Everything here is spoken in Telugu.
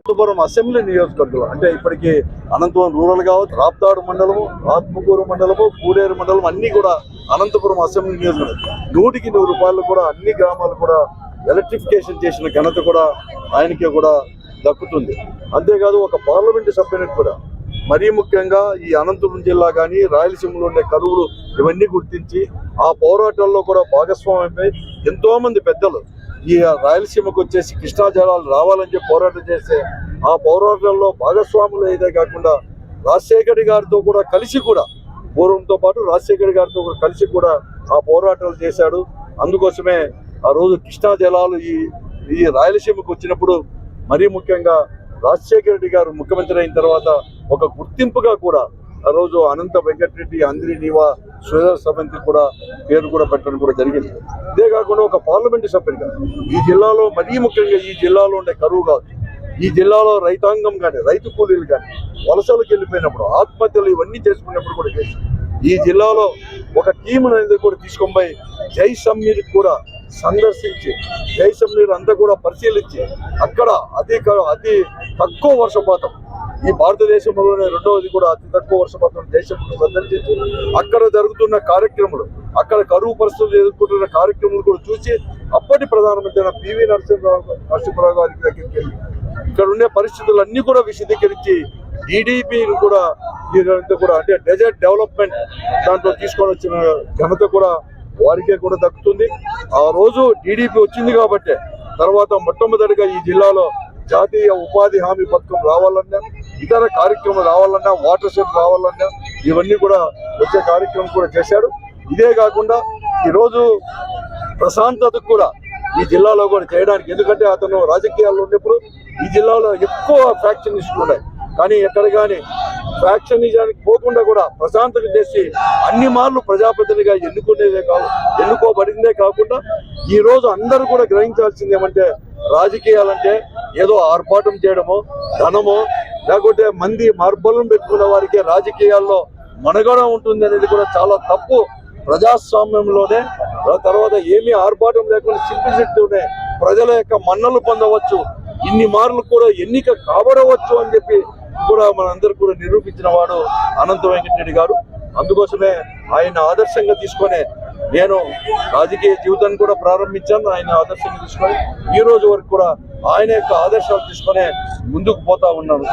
అనంతపురం అసెంబ్లీ నియోజకవర్గం అంటే ఇప్పటికి అనంతపురం రూరల్ కావచ్చు, రాప్తాడు మండలము, ఆత్మకూరు మండలము, పూడేరు మండలం అన్ని కూడా అనంతపురం అసెంబ్లీ నియోజకవర్గం 100కి 100 రూపాయలు కూడా అన్ని గ్రామాలు కూడా ఎలక్ట్రిఫికేషన్ చేసిన ఘనత కూడా ఆయనకే కూడా దక్కుతుంది. అంతేకాదు ఒక పార్లమెంటు సభ్యునికి కూడా మరీ ముఖ్యంగా ఈ అనంతపురం జిల్లా కానీ రాయలసీమలో ఉండే కరువులు ఇవన్నీ గుర్తించి ఆ పోరాటాల్లో కూడా భాగస్వామ్యమై ఎంతో మంది పెద్దలు ఈ రాయలసీమకు వచ్చేసి కృష్ణా జలాలు రావాలని చెప్పి పోరాటం చేస్తే ఆ పోరాటంలో భాగస్వాములు అయితే కాకుండా రాజశేఖర్ గారితో కూడా కలిసి కూడా పూర్వంతో పాటు రాజశేఖర్ గారితో కూడా కలిసి కూడా ఆ పోరాటాలు చేశాడు. అందుకోసమే ఆ రోజు కృష్ణా జలాలు ఈ రాయలసీమకు వచ్చినప్పుడు మరీ ముఖ్యంగా రాజశేఖర రెడ్డి గారు ముఖ్యమంత్రి అయిన తర్వాత ఒక గుర్తింపుగా కూడా ఆ రోజు అనంత వెంకటరెడ్డి అంద్రి నీవా సుధర్ సభంతి కూడా పేరు కూడా పెట్టడం కూడా జరిగింది. ఇదే కాకుండా ఒక పార్లమెంటు సభ్యుడిగా ఈ జిల్లాలో మరీ ముఖ్యంగా ఈ జిల్లాలో ఉండే కరువు కాదు, ఈ జిల్లాలో రైతాంగం కానీ రైతు కూలీలు కానీ వలసలకు వెళ్ళిపోయినప్పుడు ఆత్మహత్యలు ఇవన్నీ చేసుకున్నప్పుడు కూడా చేసి ఈ జిల్లాలో ఒక టీం అనేది కూడా తీసుకొని పోయి జైసమ్మీర్ కూడా సందర్శించి జైసమ్మీర్ అంతా కూడా పరిశీలించి అక్కడ అతి తక్కువ వర్షపాతం ఈ భారతదేశంలోనే రెండవది కూడా అతి తక్కువ వర్షపాతం దేశంలో సందర్శించి అక్కడ జరుగుతున్న కార్యక్రమాలు అక్కడ కరువు పరిస్థితులు ఎదుర్కొంటున్న కార్యక్రమాలు కూడా చూసి అప్పటి ప్రధానమంత్రి పివి నరసింహరావు గారికి దగ్గరికి వెళ్ళి ఇక్కడ ఉండే పరిస్థితులన్నీ కూడా విశదీకరించి టీడీపీని కూడా అంటే డెజర్ట్ డెవలప్మెంట్ దాంట్లో తీసుకొని వచ్చిన ఘనత కూడా వారికే కూడా దక్కుతుంది. ఆ రోజు టీడీపీ వచ్చింది కాబట్టి తర్వాత మొట్టమొదటిగా ఈ జిల్లాలో జాతీయ ఉపాధి హామీ పథకం రావాలన్నా ఇతర కార్యక్రమం రావాలన్నా వాటర్ షెడ్ రావాలన్నా ఇవన్నీ కూడా వచ్చే కార్యక్రమం కూడా చేశాడు. ఇదే కాకుండా ఈరోజు ప్రశాంతతకు కూడా ఈ జిల్లాలో కూడా చేయడానికి, ఎందుకంటే అతను రాజకీయాల్లో ఉన్నప్పుడు ఈ జిల్లాలో ఎక్కువ ఫ్యాక్షనిస్టులు ఉన్నాయి, కానీ ఎక్కడ కానీ ఫ్యాక్షనిజానికి పోకుండా కూడా ప్రశాంతత చేసి అన్ని మార్లు ప్రజాప్రతినిధిగా ఎన్నుకోబడిందే కాకుండా ఈ రోజు అందరూ కూడా గ్రహించాల్సింది ఏమంటే రాజకీయాలంటే ఏదో ఆర్భాటం చేయడమో ధనమో లేకపోతే మంది మార్బలం పెట్టుకున్న వారికి రాజకీయాల్లో మనుగడ ఉంటుంది అనేది కూడా చాలా తప్పు. ప్రజాస్వామ్యంలోనే తర్వాత ఏమీ ఆర్భాటం లేకుండా సింప్లిసిటీతోనే ప్రజల యొక్క మన్నలు పొందవచ్చు, ఇన్ని మార్లు కూడా ఎన్నిక కాబడవచ్చు అని చెప్పి కూడా మనందరూ కూడా నిరూపించిన వాడు అనంత వెంకటరెడ్డి గారు. అందుకోసమే ఆయన ఆదర్శంగా తీసుకొని నేను రాజకీయ జీవితాన్ని కూడా ప్రారంభించాను. ఆయన ఆదర్శంగా తీసుకొని ఈ రోజు వరకు కూడా ఆయన యొక్క ఆదర్శాలు తీసుకొని ముందుకు పోతా ఉన్నాను.